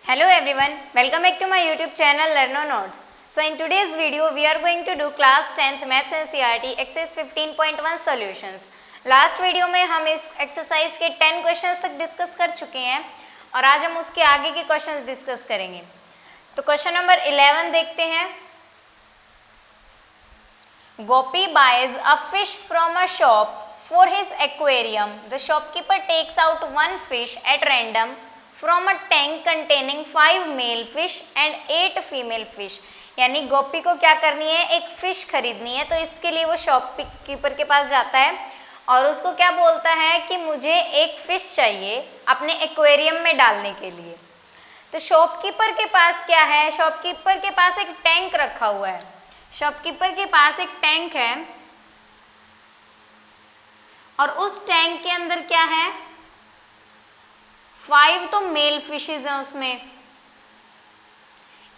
Hello everyone, welcome back to my YouTube channel Learno Notes. So in today's video we are going to do class 10th Maths and CRT exercise 15.1 solutions. Last video में हम इस exercise के 10 questions तक discuss कर चुके हैं और आज हम उसके आगे के क्वेश्चंस डिस्कस करेंगे। तो क्वेश्चन नंबर 11 देखते हैं। Gopi buys a fish from a shop for his aquarium. The shopkeeper takes out one fish at random from a tank containing 5 male fish and 8 female fish. यानी गोपी को क्या करनी है, एक फिश खरीदनी है। तो इसके लिए वो शॉपकीपर के पास जाता है और उसको क्या बोलता है कि मुझे एक फिश चाहिए अपने एक्वेरियम में डालने के लिए। तो शॉपकीपर के पास क्या है, शॉपकीपर के पास एक टैंक रखा हुआ है। शॉपकीपर के पास एक टैंक है और उस टैंक के अंदर क्या है, 5 तो मेल फिशेज हैं उसमें।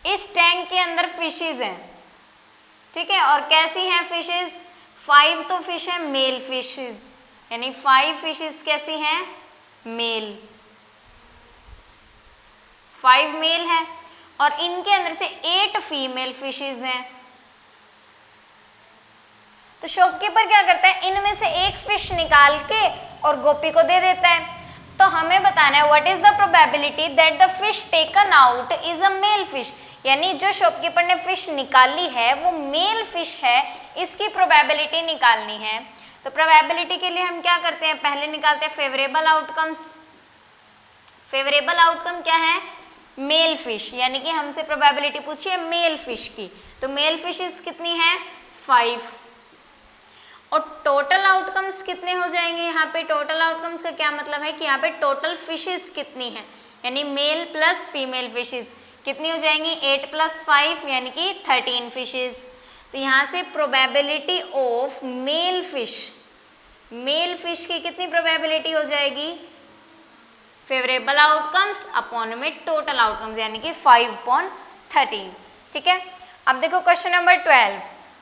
इस टैंक के अंदर फिशेज हैं, ठीक है। और कैसी हैं फिशेज, 5 तो फिश है मेल फिशेज, यानी 5 फिशेज कैसी हैं, मेल, 5 मेल है और इनके अंदर से 8 फीमेल फिशेज हैं। तो शॉपकीपर क्या करता है, इनमें से एक फिश निकाल के और गोपी को दे देता है। तो हमें बताना है what is the probability that the fish taken out is a male fish, यानी जो शॉपकीपर ने फिश निकाली है वो मेल फिश है, इसकी प्रोबेबिलिटी निकालनी है। तो प्रोबेबिलिटी के लिए हम क्या करते हैं, पहले निकालते हैं फेवरेबल आउटकम्स। फेवरेबल आउटकम क्या है, मेल फिश, यानी कि हमसे प्रोबेबिलिटी पूछी है मेल फिश की। तो मेल फिशेस कितनी है, 5। और टोटल आउटकम्स कितने हो जाएंगे, यहाँ पे टोटल आउटकम्स का क्या मतलब है कि यहाँ पे टोटल फिशेस कितनी है, यानी मेल प्लस फीमेल फिशेस कितनी हो जाएंगी, 8 + 5 यानी कि 13 फिशेस। तो यहाँ से प्रोबेबिलिटी ऑफ मेल फिश की कितनी प्रोबेबिलिटी हो जाएगी, फेवरेबल आउटकम्स अपॉन में टोटल आउटकम्स, यानी कि 5/13, ठीक है। अब देखो question number 12।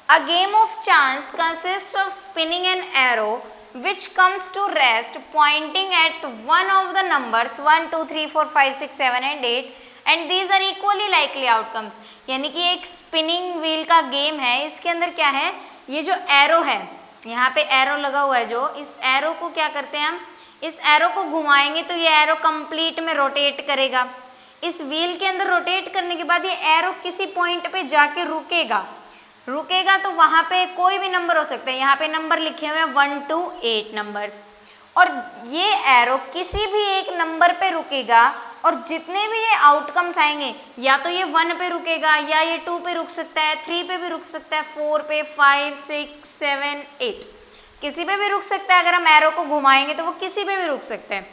A game of chance consists of spinning an arrow which comes to rest pointing at one of the numbers 1, 2, 3, 4, 5, 6, 7 and 8 and these are equally likely outcomes। यानी कि एक स्पिनिंग व्हील का गेम है। इसके अंदर क्या है, ये जो एरो है, यहाँ पे एरो लगा हुआ है, जो इस एरो को क्या करते हैं हम, इस एरो को घुमाएंगे तो ये एरो कंप्लीट में रोटेट करेगा। इस व्हील के अंदर रोटेट करने के बाद ये एरो किसी पॉइंट पे जाके रुकेगा तो वहां पे कोई भी नंबर हो सकता है। यहाँ पे नंबर लिखे हुए हैं 1 to 8 नंबर्स, और ये एरो किसी भी एक नंबर पे रुकेगा और जितने भी ये आउटकम्स आएंगे, या तो ये 1 पे रुकेगा, या ये 2 पे रुक सकता है, 3 पे भी रुक सकता है, 4 पे, 5, 6, 7, 8, किसी पे भी रुक सकता है। अगर हम एरो को घुमाएंगे तो वो किसी पे भी रुक सकते हैं।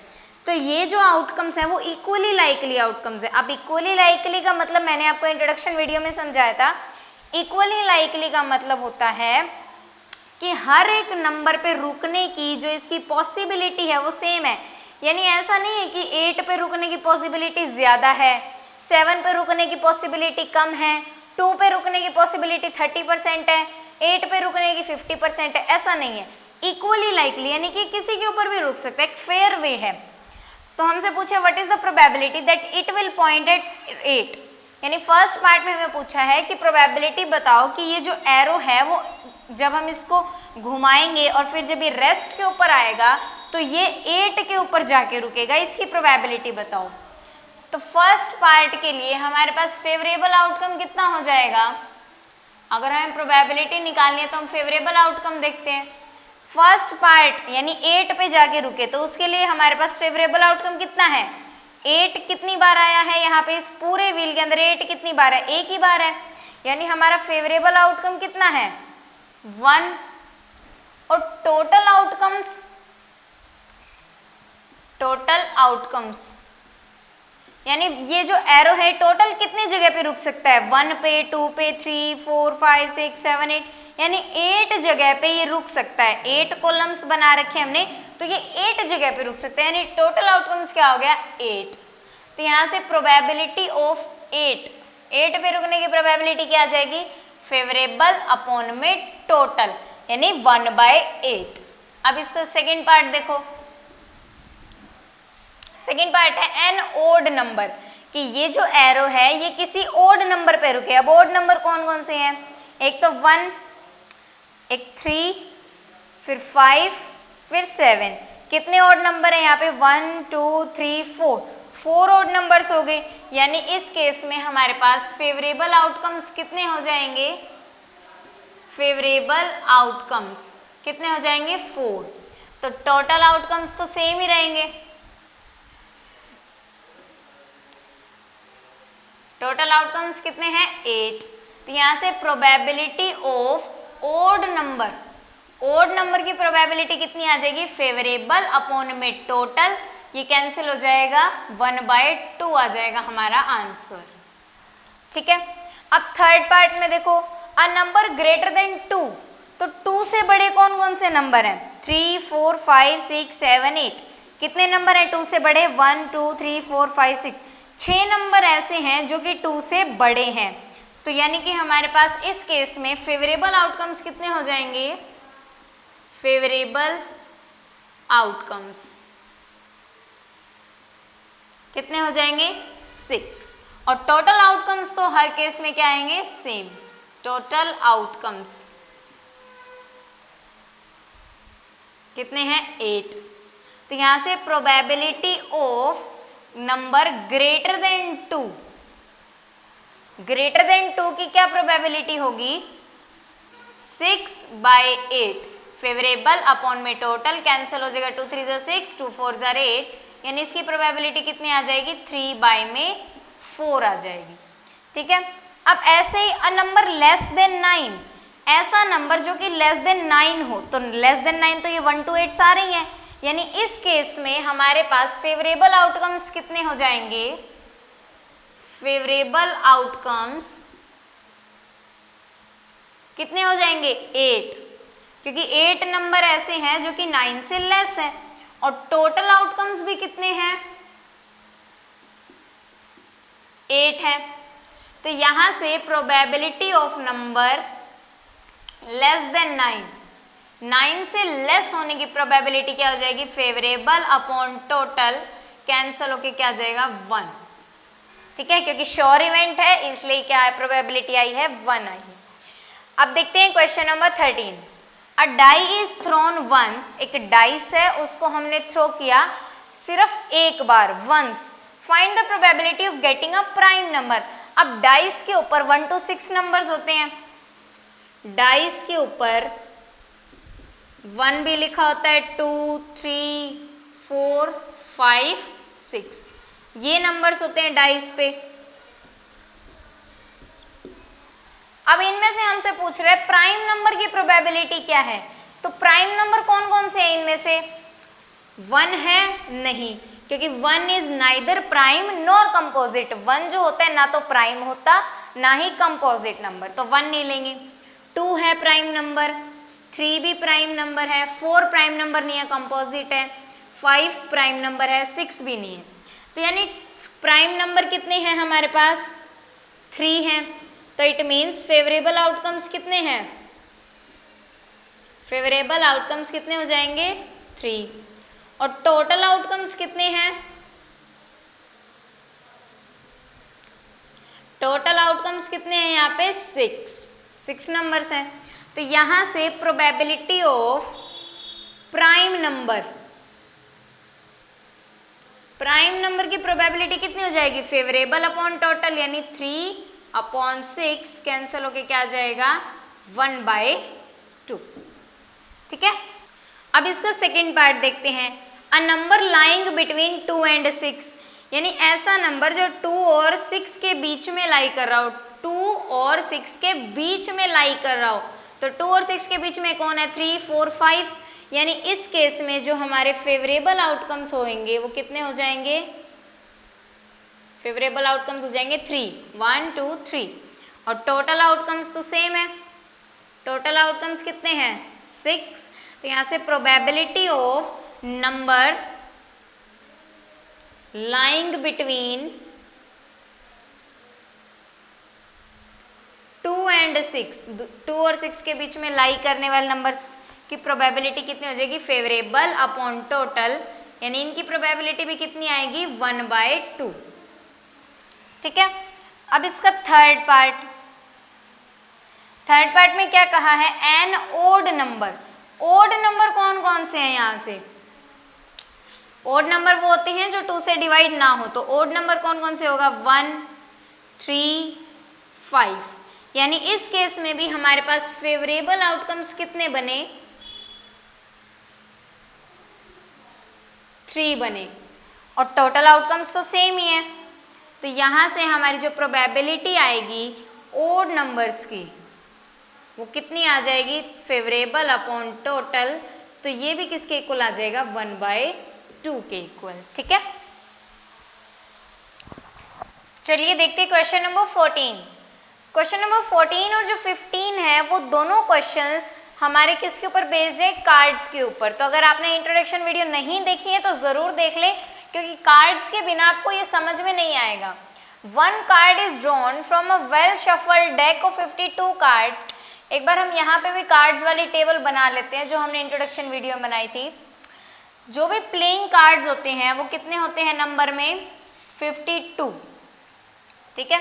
तो ये जो आउटकम्स हैं वो इक्वली लाइकली आउटकम्स है। अब इक्वली लाइकली का मतलब मैंने आपको इंट्रोडक्शन वीडियो में समझाया था। इक्वली लाइकली का मतलब होता है कि हर एक नंबर पे रुकने की जो इसकी पॉसिबिलिटी है वो सेम है। यानी ऐसा नहीं है कि 8 पे रुकने की पॉसिबिलिटी ज़्यादा है, 7 पे रुकने की पॉसिबिलिटी कम है, 2 पे रुकने की पॉसिबिलिटी 30% है, 8 पे रुकने की 50% है, ऐसा नहीं है। इक्वली लाइकली यानी कि किसी के ऊपर भी रुक सकता है, एक फेयर वे है। तो हमसे पूछा what is the probability that it will point at 8, यानी फर्स्ट पार्ट में हमें पूछा है कि प्रोबेबिलिटी बताओ कि ये जो एरो है वो जब हम इसको घुमाएंगे और फिर जब ये रेस्ट के ऊपर आएगा तो ये 8 के ऊपर जाके रुकेगा, इसकी प्रोबेबिलिटी बताओ। तो फर्स्ट पार्ट के लिए हमारे पास फेवरेबल आउटकम कितना हो जाएगा, अगर हमें प्रोबेबिलिटी निकालनी है तो हम फेवरेबल आउटकम देखते हैं। फर्स्ट पार्ट यानी 8 पे जाके रुके, तो उसके लिए हमारे पास फेवरेबल आउटकम कितना है, 8 कितनी बार आया है यहाँ पे, इस पूरे व्हील के अंदर 8 कितनी बार है, एक ही बार है। यानी हमारा फेवरेबल आउटकम कितना है, 1। और टोटल आउटकम्स यानी ये जो एरो है टोटल कितनी जगह पे रुक सकता है, 1 पे, 2 पे, 3, 4, 5, 6, 7, 8, यानी 8 जगह पे ये रुक सकता है। 8 कॉलम्स बना रखे हमने, तो ये 8 जगह पे रुक सकते हैं, यानी टोटल आउटकम्स क्या हो गया, 8। तो यहाँ से प्रोबेबिलिटी ऑफ 8 पे रुकने की प्रोबेबिलिटी क्या आ जाएगी, फेवरेबल अपॉन में टोटल, यानी 1/8। अब इसका सेकेंड पार्ट देखो। सेकेंड पार्ट है एन ओड नंबर, कि ये जो एरो है ये किसी ओड नंबर पे रुके। अब ओड नंबर कौन कौन से हैं? एक तो 1, एक 3, फिर 5, फिर 7। कितने ओड नंबर है यहाँ पे? 1 2 3 4 ओड नंबर्स हो गए। यानी इस केस में हमारे पास फेवरेबल आउटकम्स कितने हो जाएंगे? फेवरेबल आउटकम्स कितने हो जाएंगे? 4। तो टोटल आउटकम्स तो सेम ही रहेंगे। टोटल आउटकम्स कितने हैं? 8। तो यहां से प्रोबेबिलिटी ऑफ ओड नंबर की प्रोबेबिलिटी कितनी आ जाएगी? फेवरेबल अपॉन में टोटल, ये कैंसिल हो जाएगा, 1/2 आ जाएगा हमारा आंसर। ठीक है। अब थर्ड पार्ट में देखो, अ नंबर ग्रेटर देन 2, तो 2 से बड़े कौन कौन से नंबर हैं? 3 4 5 6 7 8। कितने नंबर हैं 2 से बड़े? 1 2 3 4 5 6। 6 नंबर ऐसे हैं जो कि 2 से बड़े हैं। तो यानी कि हमारे पास इस केस में फेवरेबल आउटकम्स कितने हो जाएंगे? फेवरेबल आउटकम्स कितने हो जाएंगे? 6। और टोटल आउटकम्स तो हर केस में क्या आएंगे? सेम। टोटल आउटकम्स कितने हैं? 8। तो यहां से probability of number greater than 2, greater than 2 की क्या प्रोबेबिलिटी होगी? 6/8। फेवरेबल अपॉन में टोटल, कैंसिल हो जाएगा, 2 3 ज़ा 6, 2 4 ज़ा 8। यानी इसकी प्रोबेबिलिटी कितनी आ जाएगी? 3/4 आ जाएगी। ठीक है। अब ऐसे ही अ नंबर लेस देन 9, ऐसा नंबर जो कि लेस देन 9 हो, तो लेस देन 9 तो ये 1 to 8 सारे ही हैं। यानी इस केस में हमारे पास फेवरेबल आउटकम्स कितने हो जाएंगे? फेवरेबल आउटकम्स कितने हो जाएंगे? 8, क्योंकि 8 नंबर ऐसे हैं जो कि 9 से लेस है। और टोटल आउटकम्स भी कितने हैं? 8 है। तो यहां से probability of number less than 9 से लेस होने की प्रोबेबिलिटी क्या हो जाएगी? फेवरेबल अपॉन टोटल, कैंसल होके क्या आ जाएगा? 1। ठीक है, क्योंकि श्योर इवेंट है इसलिए क्या है? प्रोबेबिलिटी आई है 1 आई है। अब देखते हैं question number 13। A die is thrown once, एक डाइस है उसको हमने थ्रो किया सिर्फ एक बार, once. Find the probability of getting a prime number. अब डाइस के ऊपर 1 to 6 नंबर्स होते हैं। डाइस के ऊपर 1 भी लिखा होता है, 2 3 4 5 6, ये नंबर्स होते हैं डाइस पे। अब इनमें से हमसे पूछ रहे हैं प्राइम नंबर की प्रोबेबिलिटी क्या है। तो प्राइम नंबर कौन कौन से हैं इनमें से? 1 है? नहीं, क्योंकि 1 is neither prime nor composite. 1 जो होता है ना तो प्राइम होता ना ही कंपोजिट नंबर, तो 1 नहीं लेंगे। 2 है प्राइम नंबर, 3 भी प्राइम नंबर है, 4 प्राइम नंबर नहीं है, कंपोजिट है, 5 प्राइम नंबर है, 6 भी नहीं है। तो यानी प्राइम नंबर कितने हैं हमारे पास? 3 हैं। तो इट मीन्स फेवरेबल आउटकम्स कितने हैं? फेवरेबल आउटकम्स कितने हो जाएंगे? 3। और टोटल आउटकम्स कितने हैं? टोटल आउटकम्स कितने हैं यहाँ पे? 6 नंबर्स हैं। तो यहां से प्रोबेबिलिटी ऑफ प्राइम नंबर की प्रोबेबिलिटी कितनी हो जाएगी? फेवरेबल अपॉन टोटल, यानी 3/6, कैंसिल होके क्या आ जाएगा? 1/2। ठीक है। अब इसका सेकेंड पार्ट देखते हैं। A number lying between 2 and 6, यानी ऐसा नंबर जो 2 और 6 के बीच में लाई कर रहा हो, 2 और 6 के बीच में लाई कर रहा हो। तो 2 और 6 के बीच में कौन है? 3 4 5। यानी इस केस में जो हमारे फेवरेबल आउटकम्स होंगे वो कितने हो जाएंगे? फेवरेबल आउटकम्स हो जाएंगे 3, 1 2 3। और टोटल आउटकम्स तो सेम है। टोटल आउटकम्स कितने हैं? 6। तो यहां से probability of number lying between 2 and 6, 2 और 6 के बीच में लाई करने वाले नंबर्स की प्रोबेबिलिटी कितनी हो जाएगी? फेवरेबल अपॉन टोटल, यानी इनकी प्रोबेबिलिटी भी कितनी आएगी? 1/2। ठीक है। अब इसका थर्ड पार्ट में क्या कहा है, an odd number. Odd number कौन कौन से हैं, यहाँ से ओड नंबर वो होते हैं जो 2 से डिवाइड ना हो, तो ओड नंबर कौन कौन से होगा, 1, 3, 5। यानी इस केस में भी हमारे पास फेवरेबल आउटकम्स कितने बने, 3 बने, और टोटल आउटकम्स तो सेम ही है। तो यहाँ से हमारी जो प्रोबेबिलिटी आएगी ओड नंबर्स की वो कितनी आ जाएगी, फेवरेबल अपॉन टोटल, तो ये भी किसके इक्वल आ जाएगा, 1/2 के इक्वल। ठीक है, चलिए देखते हैं क्वेश्चन नंबर 14। क्वेश्चन नंबर 14 और जो 15 है वो दोनों क्वेश्चंस हमारे किसके ऊपर बेस्ड है, कार्ड्स के ऊपर। तो अगर आपने इंट्रोडक्शन वीडियो नहीं देखी है तो जरूर देख ले, क्योंकि कार्ड्स के बिना आपको ये समझ में नहीं आएगा। 1 card is drawn from a well shuffled deck of 52 cards. एक बार हम यहाँ पे भी कार्ड्स वाली टेबल बना लेते हैं जो हमने इंट्रोडक्शन वीडियो में बनाई थी। जो भी प्लेइंग कार्ड्स होते हैं वो कितने होते हैं नंबर में, 52। ठीक है,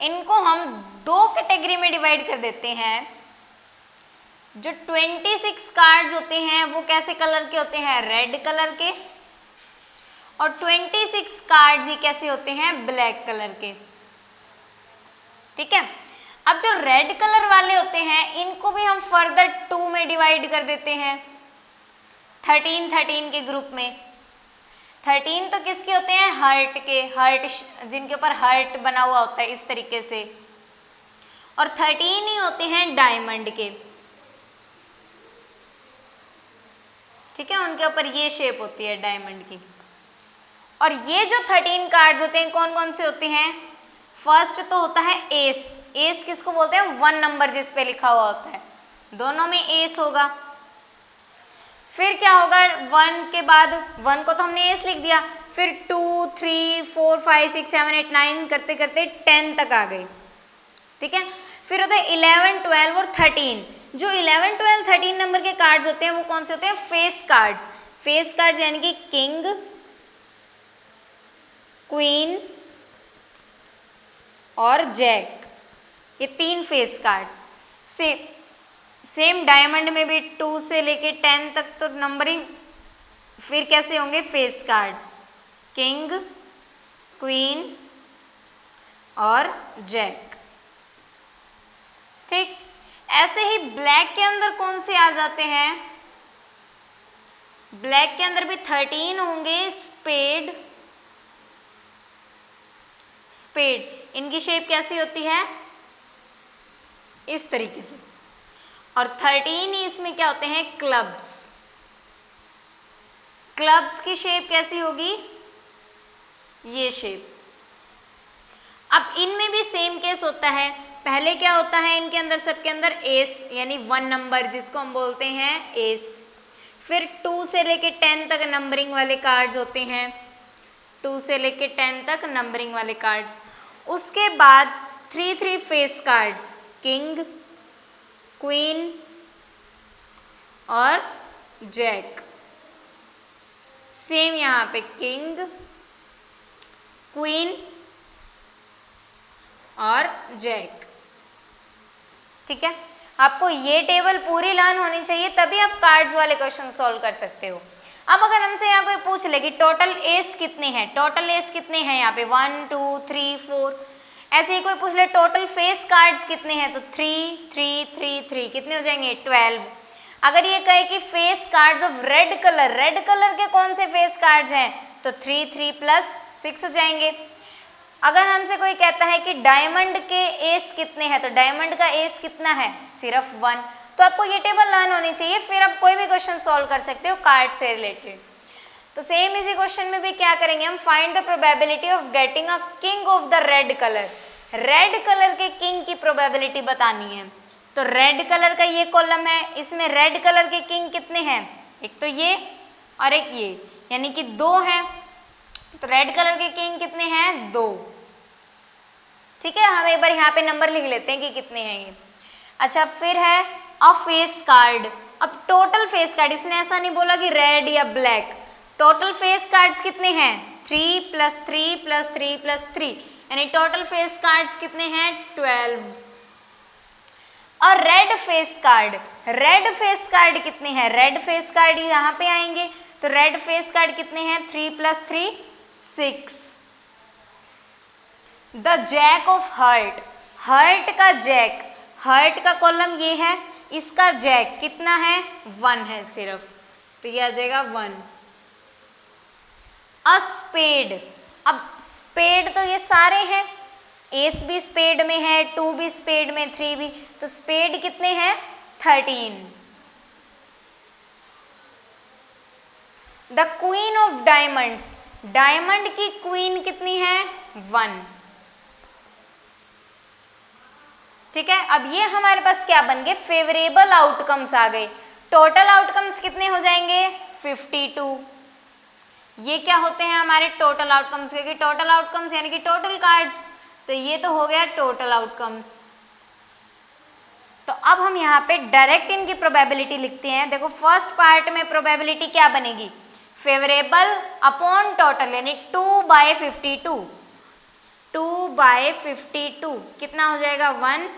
इनको हम 2 कैटेगरी में डिवाइड कर देते हैं। जो 26 कार्ड्स होते हैं वो कैसे कलर के होते हैं, रेड कलर के, और 26 कार्ड्स ही कैसे होते हैं, ब्लैक कलर के। ठीक है, अब जो रेड कलर वाले होते हैं इनको भी हम फर्दर 2 में डिवाइड कर देते हैं, 13 के ग्रुप में। 13 तो किसके होते हैं, हर्ट के, हर्ट जिनके ऊपर हर्ट बना हुआ होता है इस तरीके से, और 13 ही होते हैं डायमंड के। ठीक है, उनके ऊपर ये शेप होती है डायमंड की। और ये जो 13 कार्ड्स होते हैं कौन कौन से होते हैं, फर्स्ट तो होता है एस। एस किसको बोलते हैं, 1 नंबर जिस पे लिखा हुआ होता है, दोनों में एस होगा। फिर क्या होगा, 1 के बाद 1 को तो हमने एस लिख दिया, फिर 2, 3, 4, 5, 6, 7, 8, 9 करते करते 10 तक आ गई। ठीक है, फिर होता है 11, 12 और 13। जो 11, 12, 13 नंबर के कार्ड्स होते हैं वो कौन से होते हैं, फेस कार्ड्स। फेस कार्ड्स यानी कि किंग, क्वीन और जैक, ये 3 फेस कार्ड्स। सेम डायमंड में भी 2 से लेके 10 तक तो नंबरिंग फिर कैसे होंगे, फेस कार्ड्स, किंग, क्वीन और जैक। ठीक, ऐसे ही ब्लैक के अंदर कौन से आ जाते हैं, ब्लैक के अंदर भी 13 होंगे, स्पेड, स्पेड इनकी शेप कैसी होती है, इस तरीके से, और 13 ही इसमें क्या होते हैं, क्लब्स। क्लब्स की शेप कैसी होगी, ये शेप। अब इनमें भी सेम केस होता है, पहले क्या होता है इनके अंदर, सबके अंदर एस यानी 1 नंबर जिसको हम बोलते हैं एस। फिर 2 से लेके 10 तक नंबरिंग वाले कार्ड्स होते हैं, 2 से लेके 10 तक नंबरिंग वाले कार्ड्स। उसके बाद 3 फेस कार्ड्स, किंग, क्वीन और जैक। सेम यहाँ पे किंग, क्वीन और जैक। ठीक है, आपको ये टेबल पूरी लर्न होनी चाहिए, तभी आप कार्ड्स वाले क्वेश्चन सॉल्व कर सकते हो। अब अगर हमसे यहाँ कोई पूछ ले कि टोटल एस कितने हैं, टोटल एस कितने हैं यहाँ पे 1, 2, 3, 4, ऐसे ही कोई पूछ ले टोटल फेस कार्ड्स कितने हैं, तो 3, 3, 3, 3 कितने हो जाएंगे, 12। अगर ये कहे कि face cards of red colour के कौन से फेस कार्ड्स हैं, तो 3, 3 प्लस 6 हो जाएंगे। अगर हमसे कोई कहता है कि डायमंड के एस कितने हैं, तो डायमंड का एस कितना है, सिर्फ 1। तो आपको ये टेबल लर्न होनी चाहिए, फिर आप कोई भी क्वेश्चन सॉल्व कर सकते हो कार्ड से रिलेटेड। तो सेम इसी क्वेश्चन में भी क्या करेंगे हम, find the probability of getting a king of the red colour. Red colour के किंग की प्रोबेबिलिटी बतानी है। तो रेड कलर का ये कॉलम है, इसमें रेड कलर के किंग कितने हैं, एक तो ये और एक ये, यानी कि 2 हैं। तो रेड कलर के किंग कितने हैं, 2। ठीक है, हम एक बार यहाँ पे नंबर लिख लेते हैं कि कितने हैं ये। अच्छा, फिर है अ फेस कार्ड। अब टोटल फेस कार्ड, इसने ऐसा नहीं बोला कि रेड या ब्लैक, टोटल फेस कार्ड्स कितने हैं, 3 + 3 + 3 + 3, यानी टोटल फेस कार्ड्स कितने हैं 12। और रेड फेस कार्ड कितने हैं, रेड फेस कार्ड यहाँ पे आएंगे, तो रेड फेस कार्ड कितने हैं 3 + 3 6। द जैक ऑफ हर्ट का जैक, हर्ट का कॉलम ये है, इसका जैक कितना है 1 है सिर्फ, तो ये आ जाएगा 1। अ स्पेड, अब स्पेड तो ये सारे हैं, एस भी स्पेड में है, 2 भी स्पेड में, 3 भी, तो स्पेड कितने हैं 13। The queen of diamonds, diamond की क्वीन कितनी है 1। ठीक है, अब ये हमारे पास क्या बन गए, फेवरेबल आउटकम्स आ गए। टोटल आउटकम्स कितने हो जाएंगे 52। ये क्या होते हैं हमारे टोटल आउटकम्स, क्योंकि टोटल आउटकम्स यानी कि टोटल कार्ड्स, तो ये तो हो गया टोटल आउटकम्स। तो अब हम यहाँ पे डायरेक्ट इनकी प्रोबेबिलिटी लिखते हैं। देखो फर्स्ट पार्ट में प्रोबेबिलिटी क्या बनेगी, फेवरेबल अपॉन टोटल, यानी 2/52, 2/52 कितना हो जाएगा 1,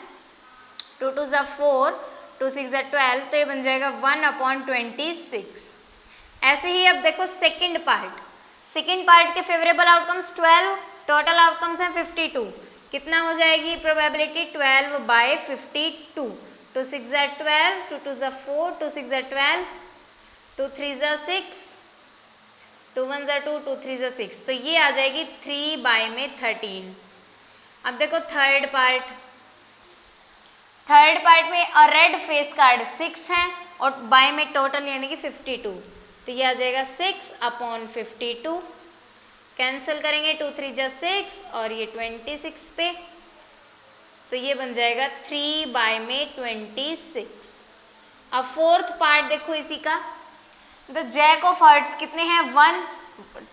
2 2 = 4, 2 6 = 12, तो ये बन जाएगा 1/26। ऐसे ही अब देखो सेकंड पार्ट के फेवरेबल आउटकम्स 12, टोटल आउटकम्स हैं 52, कितना हो जाएगी प्रोबेबिलिटी 12/52, 2 6 = 12, 2 2 = 4, 2 6 = 12, 2 3 = 6, 2 1 = 2, 2 3 = 6, तो ये आ जाएगी 3/13। अब देखो थर्ड पार्ट में अ रेड फेस कार्ड 6 है और बाय में टोटल यानी कि 52, तो ये आ जाएगा 6/52, कैंसिल करेंगे, 2 3 = 6 और ये 26 पे, तो ये बन जाएगा 3/26। अब फोर्थ पार्ट देखो इसी का, द जैक ऑफ हार्ट्स कितने हैं 1,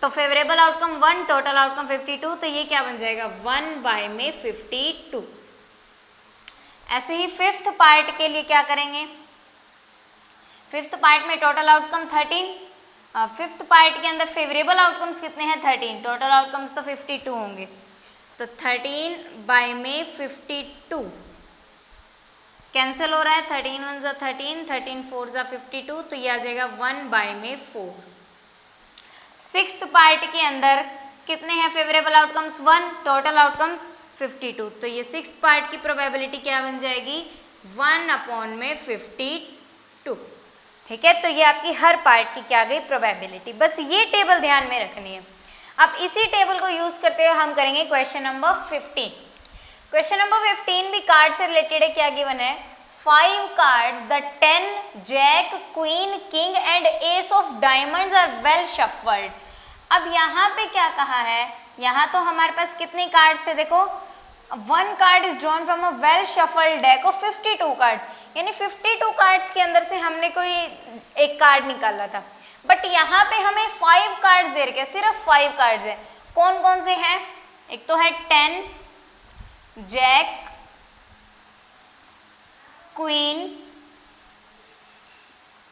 तो फेवरेबल आउटकम 1, टोटल आउटकम 52, तो ये क्या बन जाएगा 1/52। ऐसे ही फिफ्थ पार्ट के लिए क्या करेंगे, फिफ्थ पार्ट में टोटल आउटकम 13, फिफ्थ पार्ट के अंदर फेवरेबल आउटकम्स कितने हैं 13, टोटल आउटकम्स तो 52 होंगे, तो 13/52 कैंसिल हो रहा है, 13 1 = 13, 13 4 = 52, तो ये आ जाएगा 1/4। सिक्स्थ पार्ट के अंदर कितने हैं फेवरेबल आउटकम्स 1, टोटल आउटकम्स 52, तो ये सिक्स्थ पार्ट की प्रोबेबिलिटी क्या बन जाएगी 1/52। ठीक है, तो ये आपकी हर पार्ट की क्या गई प्रोबेबिलिटी, बस ये टेबल ध्यान में रखनी है। अब इसी टेबल को यूज करते हुए हम करेंगे क्वेश्चन नंबर 15। क्वेश्चन नंबर 15 भी कार्ड से रिलेटेड है, क्या गिवन है 5 cards the 10 jack queen king and ace of diamonds are well shuffled. अब यहाँ पे क्या कहा है, यहाँ तो हमारे पास कितने कार्ड्स थे, देखो 1 card is drawn from a well shuffled deck of 52 cards, यानी 52 कार्ड्स के अंदर से हमने कोई एक कार्ड निकाला था, बट यहाँ पे हमें 5 कार्ड्स दे रखे, सिर्फ 5 कार्ड्स हैं। कौन कौन से हैं, एक तो है 10 जैक क्वीन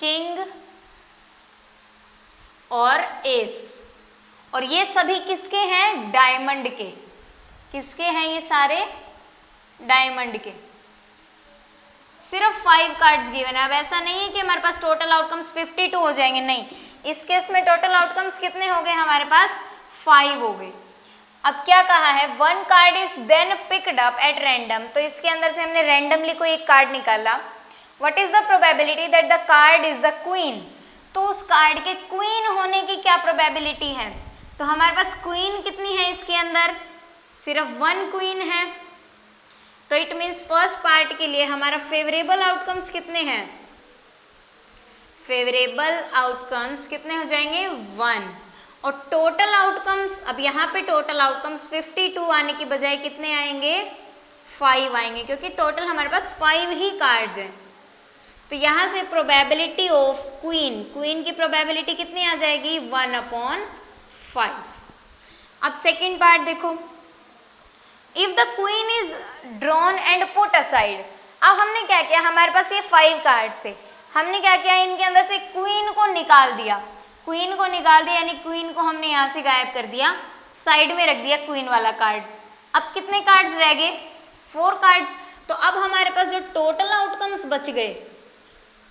किंग और एस, और ये सभी किसके हैं डायमंड के, किसके हैं ये सारे डायमंड के। सिर्फ 5 कार्ड्स गिवन है। अब ऐसा नहीं है कि हमारे पास टोटल आउटकम्स 52 हो जाएंगे, नहीं, इस केस में टोटल आउटकम्स कितने हो गए हमारे पास 5 हो गए। अब क्या कहा है 1 card is then picked up at random, तो इसके अंदर से हमने रैंडमली कोई एक कार्ड निकाला। What is the probability that the card is the queen, तो उस कार्ड के क्वीन होने की क्या प्रोबेबिलिटी है, तो हमारे पास क्वीन कितनी है इसके अंदर, सिर्फ 1 क्वीन है, तो इट मीन्स फर्स्ट पार्ट के लिए हमारा फेवरेबल आउटकम्स कितने हैं, फेवरेबल आउटकम्स कितने हो जाएंगे 1, और टोटल आउटकम्स, अब यहाँ पे टोटल आउटकम्स 52 आने की बजाय कितने आएंगे 5 आएंगे, क्योंकि टोटल हमारे पास 5 ही कार्ड्स हैं। तो यहाँ से प्रोबेबिलिटी ऑफ क्वीन की प्रोबेबिलिटी कितनी आ जाएगी 1/5। अब सेकेंड पार्ट देखो, if the queen is drawn and put aside. अब हमने क्या किया, हमारे पास ये 5 कार्ड्स थे, हमने क्या किया इनके अंदर से क्वीन को निकाल दिया, यानी क्वीन को हमने यहाँ से गायब कर दिया, साइड में रख दिया क्वीन वाला कार्ड। अब कितने कार्ड्स रह गए? 4 कार्ड्स। तो अब हमारे पास जो टोटल आउटकम्स बच गए,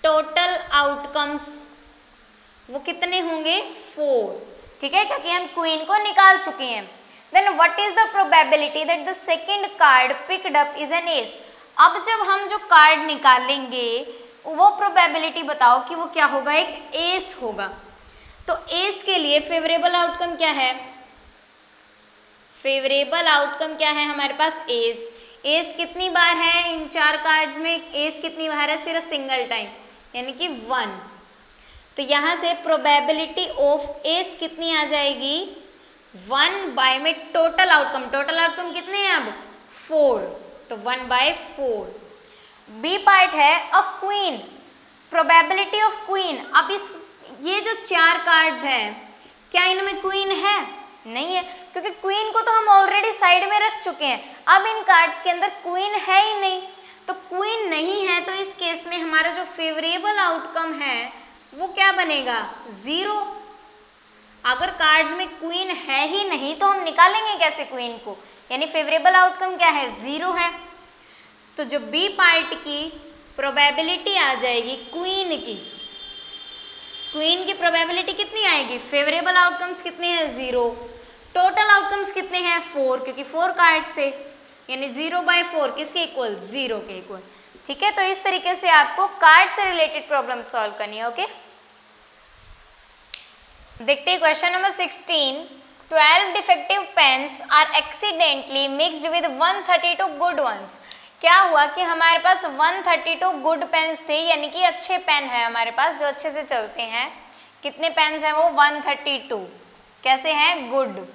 टोटल आउटकम्स वो कितने होंगे? 4, ठीक है, क्योंकि हम क्वीन को निकाल चुके हैं। Then what is the probability that the second card picked up is an ace? अब जब हम जो कार्ड निकालेंगे वो प्रोबेबिलिटी बताओ कि वो क्या होगा? एक एस होगा। तो एस के लिए फेवरेबल आउटकम क्या है? फेवरेबल आउटकम क्या है हमारे पास? एस। एस कितनी बार है इन 4 कार्ड्स में? एस कितनी बार है? सिर्फ सिंगल टाइम, यानी कि 1। तो यहाँ से प्रोबेबिलिटी ऑफ एस कितनी आ जाएगी? 1 बाय में टोटल आउटकम, टोटल आउटकम कितने हैं अब? 4, तो 1/4। बी पार्ट है a queen, probability of queen. अब इस ये जो 4 कार्ड्स हैं, क्या इनमें क्वीन है? नहीं है, क्योंकि क्वीन को तो हम ऑलरेडी साइड में रख चुके हैं। अब इन कार्ड्स के अंदर क्वीन है ही नहीं, तो क्वीन नहीं है, तो इस केस में हमारा जो फेवरेबल आउटकम है वो क्या बनेगा? 0। अगर कार्ड्स में क्वीन है ही नहीं तो हम निकालेंगे कैसे क्वीन को? यानी फेवरेबल आउटकम क्या है? 0 है। तो जो बी पार्ट की प्रोबेबिलिटी आ जाएगी क्वीन की, क्वीन की प्रोबेबिलिटी कितनी आएगी? फेवरेबल आउटकम्स कितने हैं? 0। टोटल आउटकम्स कितने हैं? 4, क्योंकि 4 कार्ड्स थे, यानी 0/4 किसके इक्वल? 0 के इक्वल। ठीक है, तो इस तरीके से आपको कार्ड से रिलेटेड प्रॉब्लम सॉल्व करनी है। ओके, देखते हैं question number 16। 12 defective pens are accidentally mixed with 132 good ones. क्या हुआ कि हमारे पास 132 गुड पेन्स थे, यानी कि अच्छे पेन है हमारे पास जो अच्छे से चलते हैं। कितने पेन्स हैं वो? 132। कैसे हैं? गुड।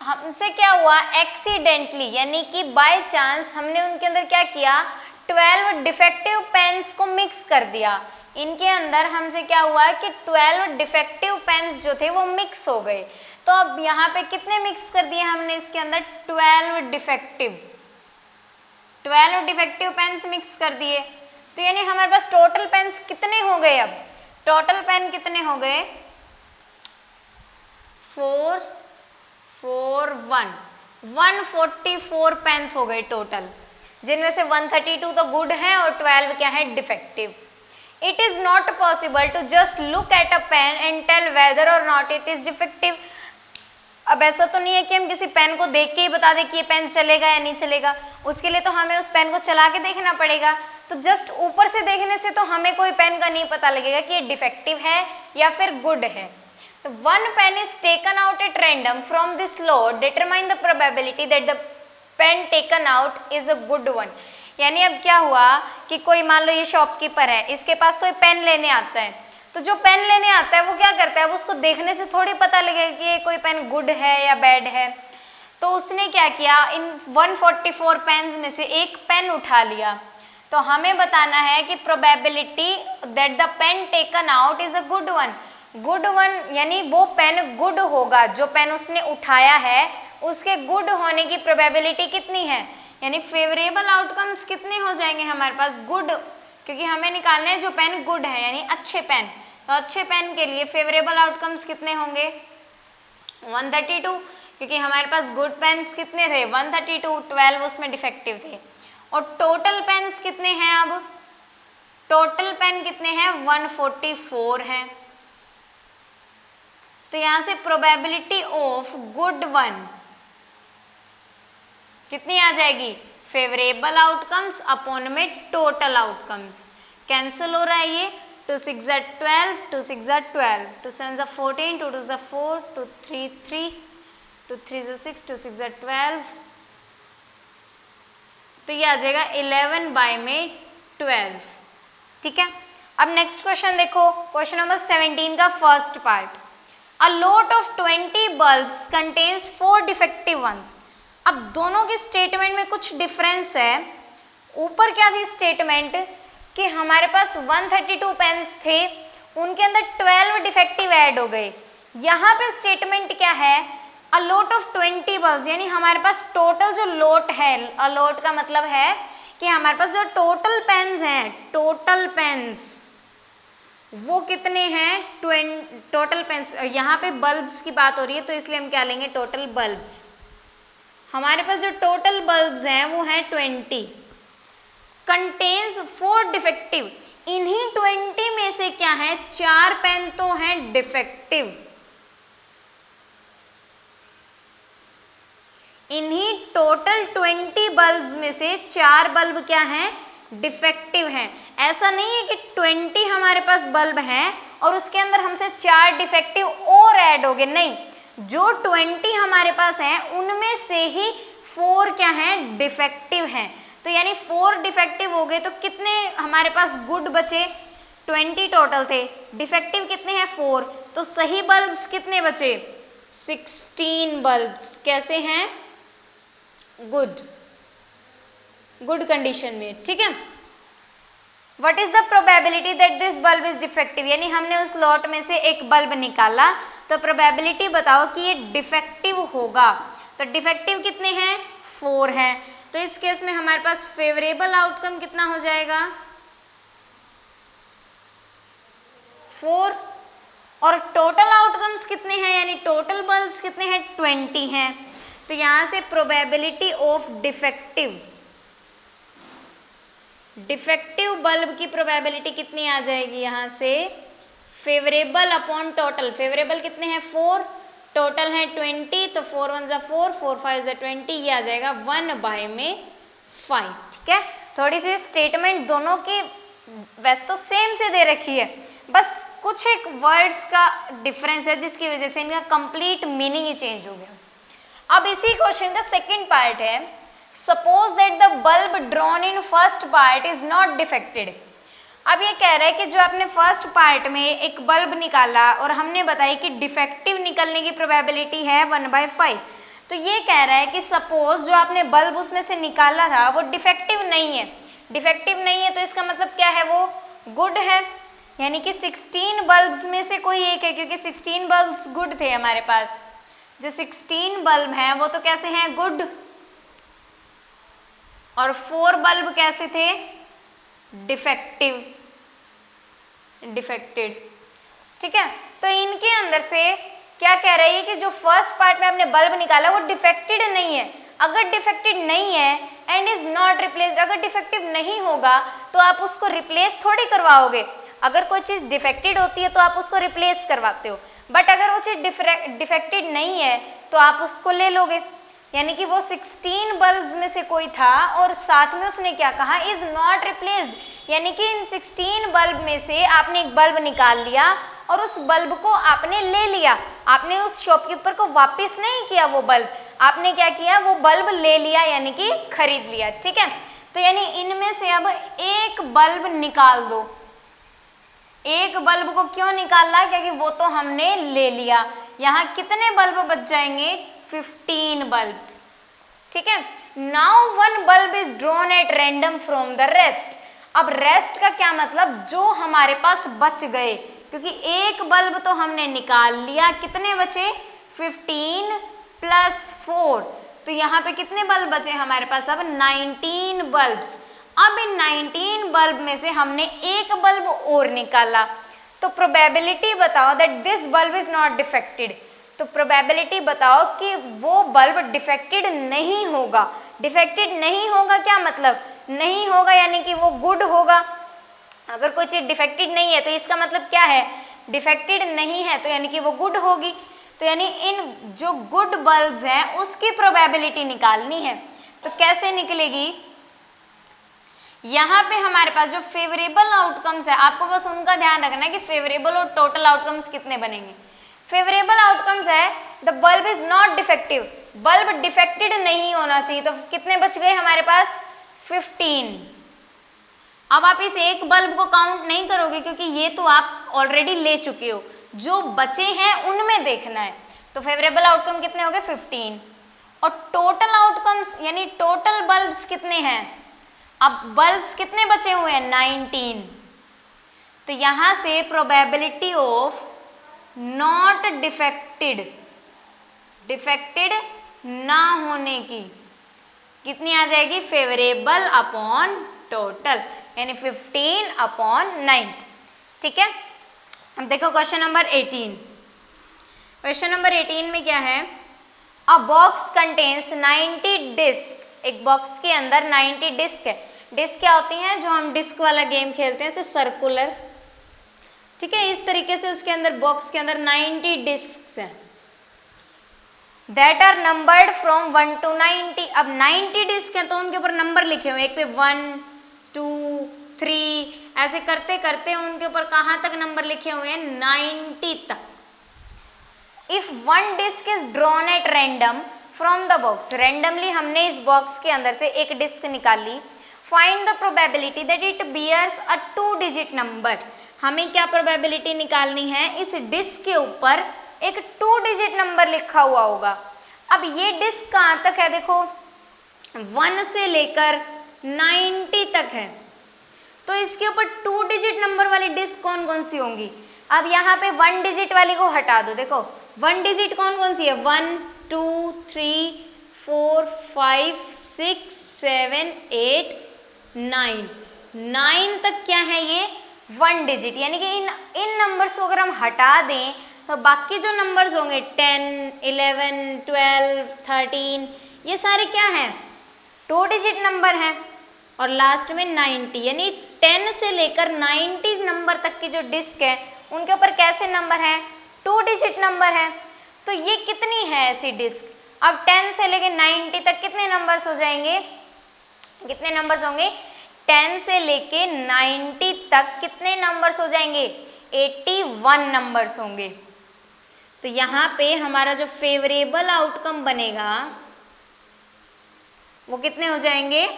हमसे क्या हुआ? एक्सीडेंटली, यानी कि बाय चांस हमने उनके अंदर क्या किया? 12 डिफेक्टिव पेन्स को मिक्स कर दिया। इनके अंदर हमसे क्या हुआ कि 12 डिफेक्टिव पेन्स जो थे वो मिक्स हो गए। तो अब यहाँ पे कितने मिक्स कर दिए हमने इसके अंदर? 12 डिफेक्टिव पेन्स मिक्स कर दिए। तो यानी हमारे पास टोटल पेन्स कितने हो गए? अब टोटल पेन कितने हो गए? 4, 4, 1, 144 पेन्स हो गए टोटल, जिनमें से 132 तो गुड है और 12 क्या है? Defective. It is not possible to just look at a pen and tell whether or not it is defective. अब ऐसा तो नहीं है कि हम किसी पेन को देख के ही बता दें कि ये पेन चलेगा या नहीं चलेगा। उसके लिए तो हमें उस पेन को चला के देखना पड़ेगा। तो जस्ट ऊपर से देखने से तो हमें कोई पेन का नहीं पता लगेगा कि ये डिफेक्टिव है या फिर गुड है। तो one pen is taken out at random from this lot. Determine the probability that the pen taken out is a good one. यानी अब क्या हुआ कि कोई मान लो ये शॉपकीपर है, इसके पास कोई पेन लेने आता है, तो जो पेन लेने आता है वो क्या करता है? वो उसको देखने से थोड़ी पता लगेगा कि ये कोई पेन गुड है या बैड है। तो उसने क्या किया? इन 144 पेन्स में से एक पेन उठा लिया। तो हमें बताना है कि probability that the pen taken out is a good one. Good one यानी वो पेन गुड होगा, जो पेन उसने उठाया है उसके गुड होने की प्रोबेबिलिटी कितनी है? यानी फेवरेबल आउटकम्स कितने हो जाएंगे हमारे पास? गुड, क्योंकि हमें निकालना है जो पेन गुड है यानी अच्छे पेन। तो अच्छे पेन के लिए फेवरेबल आउटकम्स कितने होंगे? 132, क्योंकि हमारे पास गुड पेन्स कितने थे? 132, 12 उसमें डिफेक्टिव थे। और टोटल पेन्स कितने हैं? अब टोटल पेन कितने हैं? 144 हैं। तो यहाँ से प्रोबेबिलिटी ऑफ गुड वन कितनी आ जाएगी? फेवरेबल आउटकम्स अपॉन में टोटल आउटकम्स। कैंसिल हो रहा है ये। 2 6 12, 2 6 12, 2 7 14, 2 2 4, 2 3 3, 2 3 6, 2 6 12। तो ये आ जाएगा 11 बाय में 12। ठीक है, अब नेक्स्ट क्वेश्चन देखो, क्वेश्चन नंबर 17 का first part. A lot of 20 bulbs contains 4 defective ones. अब दोनों की स्टेटमेंट में कुछ डिफरेंस है। ऊपर क्या थी स्टेटमेंट कि हमारे पास 132 पेन्स थे, उनके अंदर 12 डिफेक्टिव ऐड हो गए। यहाँ पे स्टेटमेंट क्या है? अ लॉट ऑफ 20 बल्ब्स, यानी हमारे पास टोटल जो लॉट है, अ लॉट का मतलब है कि हमारे पास जो टोटल पेन्स हैं, टोटल पेन्स वो कितने हैं? Total pens. यहाँ पे बल्ब्स की बात हो रही है तो इसलिए हम क्या लेंगे? Total bulbs. हमारे पास जो टोटल बल्ब्स हैं वो हैं 20, कंटेन्स 4 डिफेक्टिव। इन्हीं 20 में से क्या है, 4 पेन तो हैं डिफेक्टिव। इन्हीं टोटल 20 बल्ब्स में से 4 बल्ब क्या हैं, डिफेक्टिव हैं। ऐसा नहीं है कि 20 हमारे पास बल्ब हैं और उसके अंदर हमसे 4 डिफेक्टिव और ऐड हो गए, नहीं, जो 20 हमारे पास हैं उनमें से ही 4 क्या हैं, डिफेक्टिव हैं। तो यानी 4 डिफेक्टिव हो गए तो कितने हमारे पास गुड बचे, 20 टोटल थे, डिफेक्टिव कितने हैं 4, तो सही बल्ब्स कितने बचे, 16 बल्ब्स कैसे हैं, गुड कंडीशन में। ठीक है, what is the probability that this bulb is defective, यानी हमने उस लॉट में से एक बल्ब निकाला तो प्रोबेबिलिटी बताओ कि ये डिफेक्टिव होगा। तो डिफेक्टिव कितने हैं, 4 हैं। तो इस केस में हमारे पास फेवरेबल आउटकम कितना हो जाएगा, 4, और टोटल आउटकम्स कितने हैं, यानी टोटल बल्ब्स कितने हैं, 20 हैं। तो यहां से प्रोबेबिलिटी ऑफ डिफेक्टिव बल्ब की प्रोबेबिलिटी कितनी आ जाएगी, यहां से फेवरेबल अपॉन टोटल, फेवरेबल कितने हैं 4, टोटल है 20, तो 4 1 जा 4, 4 5 जा 20, ये आ जाएगा 1/5। ठीक है, थोड़ी सी स्टेटमेंट दोनों की वैसे तो सेम से दे रखी है, बस कुछ एक वर्ड्स का डिफरेंस है जिसकी वजह से इनका कंप्लीट मीनिंग ही चेंज हो गया। अब इसी क्वेश्चन का सेकंड पार्ट है, suppose that the bulb drawn in first part is not defected. अब ये कह रहा है कि जो आपने फर्स्ट पार्ट में एक बल्ब निकाला और हमने बताई कि डिफेक्टिव निकलने की प्रोबेबिलिटी है 1/5, तो ये कह रहा है कि सपोज जो आपने बल्ब उसमें से निकाला था वो डिफेक्टिव नहीं है, डिफेक्टिव नहीं है तो इसका मतलब क्या है, वो गुड है, यानी कि 16 बल्ब्स में से कोई एक है, क्योंकि 16 बल्ब्स गुड थे हमारे पास, जो 16 बल्ब हैं वो तो कैसे हैं, गुड, और 4 बल्ब कैसे थे, डिफेक्टेड। ठीक है, तो इनके अंदर से क्या कह रही है कि जो फर्स्ट पार्ट में आपने बल्ब निकाला वो डिफेक्टेड नहीं है। अगर डिफेक्टेड नहीं है एंड इज नॉट रिप्लेस्ड, अगर डिफेक्टिव नहीं होगा तो आप उसको रिप्लेस थोड़ी करवाओगे। अगर कोई चीज़ डिफेक्टेड होती है तो आप उसको रिप्लेस करवाते हो, बट अगर वो चीज़ डिफेक्टेड नहीं है तो आप उसको ले लोगे। यानी कि वो 16 बल्ब्स में से कोई था और साथ में उसने क्या कहा, इज नॉट रिप्लेस्ड, यानी कि इन 16 बल्ब में से आपने एक बल्ब निकाल लिया और उस बल्ब को आपने ले लिया, आपने उस शॉपकीपर को वापस नहीं किया वो बल्ब, आपने क्या किया, वो बल्ब ले लिया यानी कि खरीद लिया। ठीक है, तो यानी इनमें से अब एक बल्ब निकाल दो। एक बल्ब को क्यों निकालना, क्योंकि वो तो हमने ले लिया। यहाँ कितने बल्ब बच जाएंगे, 15 बल्ब्स। ठीक है, now 1 bulb is drawn at random from the rest. अब रेस्ट का क्या मतलब, जो हमारे पास बच गए, क्योंकि एक बल्ब तो हमने निकाल लिया, कितने बचे, 15 + 4, तो यहाँ पे कितने बल्ब बचे हमारे पास, अब 19 बल्ब्स। अब इन 19 बल्ब में से हमने एक बल्ब और निकाला, तो प्रोबेबिलिटी बताओ that this bulb is not defected. तो प्रोबेबिलिटी बताओ कि वो बल्ब डिफेक्टेड नहीं होगा। डिफेक्टेड नहीं होगा क्या मतलब, नहीं होगा यानी कि वो गुड होगा। अगर कोई चीज़ डिफेक्टेड नहीं है तो इसका मतलब क्या है, डिफेक्टेड नहीं है, तो यानी कि वो गुड होगी। तो यानी इन जो गुड बल्ब्स हैं उसकी प्रोबेबिलिटी निकालनी है, तो कैसे निकलेगी, यहाँ पे हमारे पास जो फेवरेबल आउटकम्स है, आपको बस उनका ध्यान रखना है कि फेवरेबल और टोटल आउटकम्स कितने बनेंगे। फेवरेबल आउटकम्स है the bulb is not defective, bulb defected नहीं होना चाहिए, तो कितने बच गए हमारे पास, 15। अब आप इस एक बल्ब को काउंट नहीं करोगे क्योंकि ये तो आप ऑलरेडी ले चुके हो, जो बचे हैं उनमें देखना है। तो फेवरेबल आउटकम कितने हो गए, 15, और टोटल आउटकम्स यानी टोटल बल्ब्स कितने हैं, अब बल्ब्स कितने बचे हुए हैं, 19। तो यहां से प्रोबेबिलिटी ऑफ नॉट डिफेक्टेड ना होने की कितनी आ जाएगी, फेवरेबल अपॉन टोटल, यानी 15/90। ठीक है, अब देखो क्वेश्चन नंबर 18। क्वेश्चन नंबर 18 में क्या है, अ बॉक्स कंटेन्स 90 डिस्क, एक बॉक्स के अंदर 90 डिस्क है। डिस्क क्या होती हैं, जो हम डिस्क वाला गेम खेलते हैं, ऐसे सर्कुलर, ठीक है, इस तरीके से उसके अंदर बॉक्स के अंदर 90 डिस्क हैं that are numbered from 1 to 90। अब 90 डिस्क हैं तो उनके ऊपर नंबर लिखे हुए, एक पे 1 2 3 ऐसे करते करते उनके ऊपर कहाँ तक नंबर लिखे हुए हैं, 90 तक। If one disc is drawn at random from the box, randomly हमने इस बॉक्स के अंदर से एक डिस्क निकाल ली, find the probability that it bears a 2 digit number. हमें क्या प्रोबेबिलिटी निकालनी है, इस डिस्क के ऊपर एक 2 डिजिट नंबर लिखा हुआ होगा। अब ये डिस्क कहाँ तक है, देखो 1 से लेकर 90 तक है, तो इसके ऊपर 2 डिजिट नंबर वाली डिस्क कौन कौन सी होंगी। अब यहाँ पे 1 डिजिट वाली को हटा दो, देखो 1 डिजिट कौन कौन सी है, 1 2 3 4 5 6 7 8 9, 9 तक क्या है ये 1 डिजिट, यानी कि इन नंबर्स को अगर हम हटा दें तो बाकी जो नंबर्स होंगे 10 11 12 13 ये सारे क्या हैं, 2 डिजिट नंबर हैं। और लास्ट में 90, यानी 10 से लेकर 90 नंबर तक की जो डिस्क है उनके ऊपर कैसे नंबर है, 2 डिजिट नंबर है। तो ये कितनी है ऐसी डिस्क। अब 10 से लेकर 90 तक कितने नंबर्स हो जाएंगे, कितने नंबर्स होंगे, 10 से लेके 90 तक कितने नंबर्स हो जाएंगे, 81 नंबर्स होंगे। तो यहाँ पे हमारा जो फेवरेबल आउटकम बनेगा वो कितने हो जाएंगे,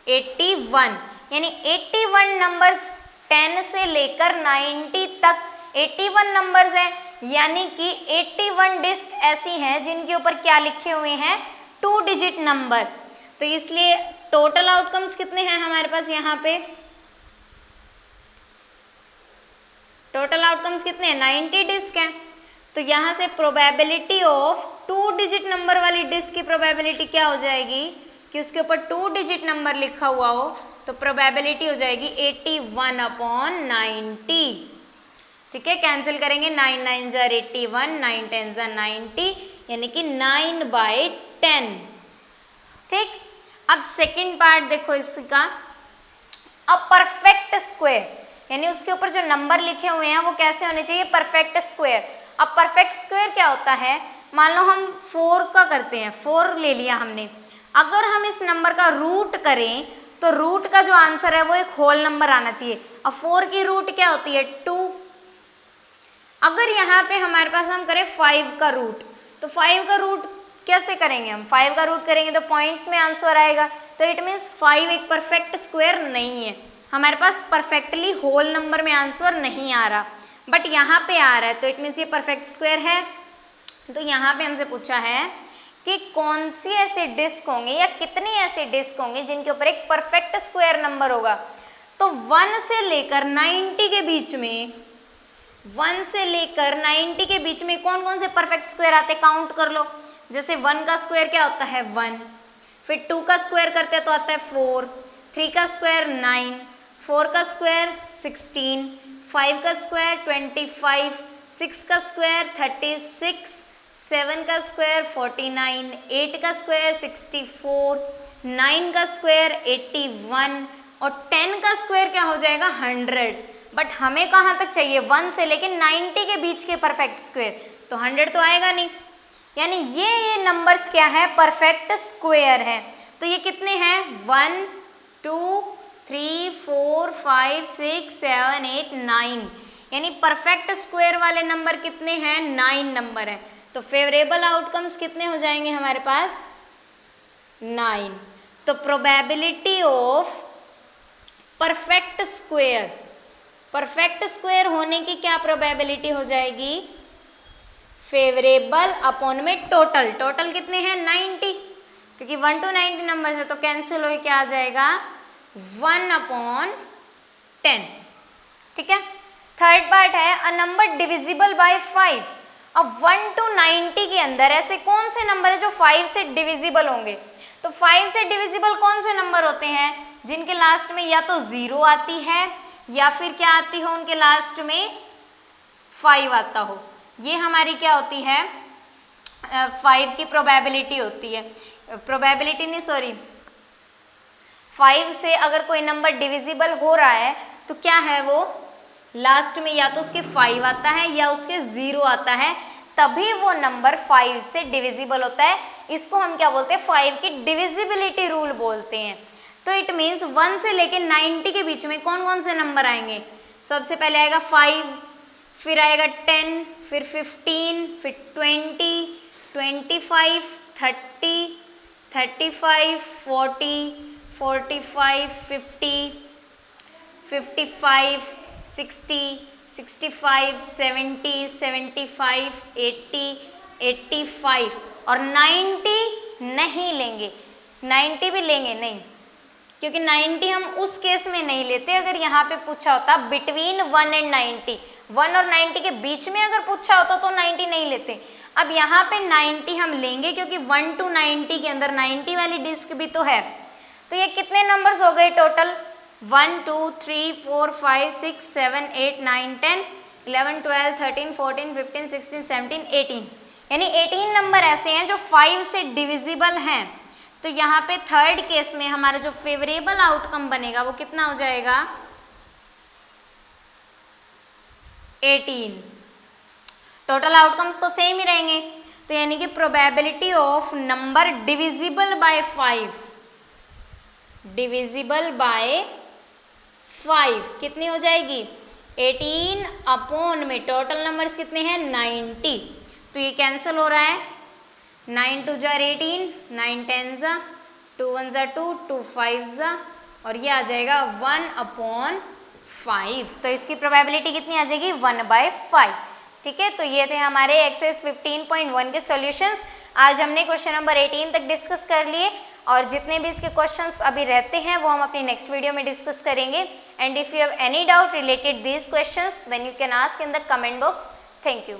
81, यानी 81 नंबर्स 10 से लेकर 90 तक 81 नंबर्स हैं, यानी कि 81 डिस्क ऐसी हैं जिनके ऊपर क्या लिखे हुए हैं, 2 डिजिट नंबर। तो इसलिए टोटल आउटकम्स कितने हैं हमारे पास, यहाँ पे टोटल आउटकम्स कितने हैं, 90 डिस्क हैं। तो यहाँ से प्रोबेबिलिटी ऑफ 2 डिजिट नंबर वाली डिस्क की प्रोबेबिलिटी क्या हो जाएगी कि उसके ऊपर 2 डिजिट नंबर लिखा हुआ हो, तो प्रोबेबिलिटी हो जाएगी 81/90। ठीक है, कैंसिल करेंगे, 9 9 81, 9 10 90, यानी कि 9/10। ठीक, अब सेकंड पार्ट देखो इसका, अ परफेक्ट स्क्वायर, यानी उसके ऊपर जो नंबर लिखे हुए हैं वो कैसे होने चाहिए, परफेक्ट स्क्वायर। अब परफेक्ट स्क्वायर क्या होता है, मान लो हम 4 का करते हैं, 4 ले लिया हमने, अगर हम इस नंबर का रूट करें तो रूट का जो आंसर है वो एक होल नंबर आना चाहिए। अब 4 की रूट क्या होती है, 2। अगर यहाँ पे हमारे पास हम करें 5 का रूट, तो 5 का रूट कैसे करेंगे हम, 5 का रूट करेंगे तो पॉइंट्स में आंसर आएगा, तो इट मीन्स 5 एक परफेक्ट स्क्वायर नहीं है, हमारे पास परफेक्टली होल नंबर में आंसर नहीं आ रहा, बट यहाँ पे आ रहा है, तो इट मीन्स ये परफेक्ट स्क्वायर है। तो यहाँ पे हमसे पूछा है कि कौन सी ऐसे डिस्क होंगे या कितनी ऐसे डिस्क होंगे जिनके ऊपर एक परफेक्ट स्क्वायर नंबर होगा। तो 1 से लेकर 90 के बीच में, 1 से लेकर 90 के बीच में कौन कौन से परफेक्ट स्क्वायर आते, काउंट कर लो। जैसे 1 का स्क्वायर क्या होता है, 1, फिर 2 का स्क्वायर करते हैं तो आता है 4, 3 का स्क्वायर 9, 4 का स्क्वायर 16, 5 का स्क्वायर 25, 6 का स्क्वायर 36, 7 का स्क्वायर 49, 8 का स्क्वायर 64, 9 का स्क्वायर 81 और 10 का स्क्वायर क्या हो जाएगा, 100। बट हमें कहाँ तक चाहिए, 1 से लेके 90 के बीच के परफेक्ट स्क्वायर, तो 100 तो आएगा नहीं, यानी ये नंबर्स क्या है, परफेक्ट स्क्वायर है। तो ये कितने हैं, 1 2 3 4 5 6 7 8 9, यानी परफेक्ट स्क्वायर वाले नंबर कितने हैं, 9 नंबर है। तो फेवरेबल आउटकम्स कितने हो जाएंगे हमारे पास, 9। तो probability of perfect square, perfect square होने की क्या प्रोबेबिलिटी हो जाएगी, फेवरेबल अपॉन में टोटल, टोटल कितने हैं 90, क्योंकि 1 to 90 नंबर है तो कैंसिल हो क्या आ जाएगा 1/10। ठीक है, थर्ड पार्ट है अ नंबर डिविजिबल बाय 5। अब 1 to 90 के अंदर ऐसे कौन से नंबर है जो 5 से डिविजिबल होंगे। तो 5 से डिविजिबल कौन से नंबर होते हैं, जिनके लास्ट में या तो 0 आती है या फिर क्या आती हो, उनके लास्ट में 5 आता हो। ये हमारी क्या होती है 5 की प्रोबेबिलिटी होती है, प्रोबेबिलिटी नहीं सॉरी 5 से अगर कोई नंबर डिविजिबल हो रहा है तो क्या है वो लास्ट में या तो उसके 5 आता है या उसके 0 आता है, तभी वो नंबर 5 से डिविजिबल होता है। इसको हम क्या बोलते हैं 5 की डिविजिबिलिटी रूल बोलते हैं। तो इट मीन्स 1 से लेके 90 के बीच में कौन कौन से नंबर आएंगे, सबसे पहले आएगा 5, फिर आएगा 10, फिर 15, फिर 20, 25, 30, 35, 40, 45, 50, 55, 60, 65, 70, 75, 80, 85 और 90 नहीं लेंगे। 90 भी लेंगे नहीं, क्योंकि 90 हम उस केस में नहीं लेते अगर यहाँ पे पूछा होता बिटवीन 1 एंड 90, 1 और 90 के बीच में अगर पूछा होता तो 90 नहीं लेते। अब यहाँ पे 90 हम लेंगे क्योंकि 1 to 90 के अंदर 90 वाली डिस्क भी तो है। तो ये कितने नंबर्स हो गए टोटल, 1 2 3 4 5 6 7 8 9 10 11 12 13 14 15 16 17 18, यानी 18 नंबर ऐसे हैं जो 5 से डिविजिबल हैं। तो यहाँ पे थर्ड केस में हमारा जो फेवरेबल आउटकम बनेगा वो कितना हो जाएगा 18। टोटल आउटकम्स तो सेम ही रहेंगे, तो यानी कि probability of number divisible by 5 कितनी हो जाएगी 18 अपॉन में टोटल नंबर्स कितने हैं 90, तो ये कैंसिल हो रहा है, 9 2 जार 18, 9 10 जा 2 1 जा 2 2 5 जा और ये आ जाएगा 1/5। तो इसकी प्रोबेबिलिटी कितनी आ जाएगी 1/5। ठीक है, तो ये थे हमारे एक्सरसाइज 15.1 के सॉल्यूशंस। आज हमने क्वेश्चन नंबर 18 तक डिस्कस कर लिए और जितने भी इसके क्वेश्चंस अभी रहते हैं वो हम अपनी नेक्स्ट वीडियो में डिस्कस करेंगे। And if you have any doubt related these questions then you can ask in the comment box. Thank you.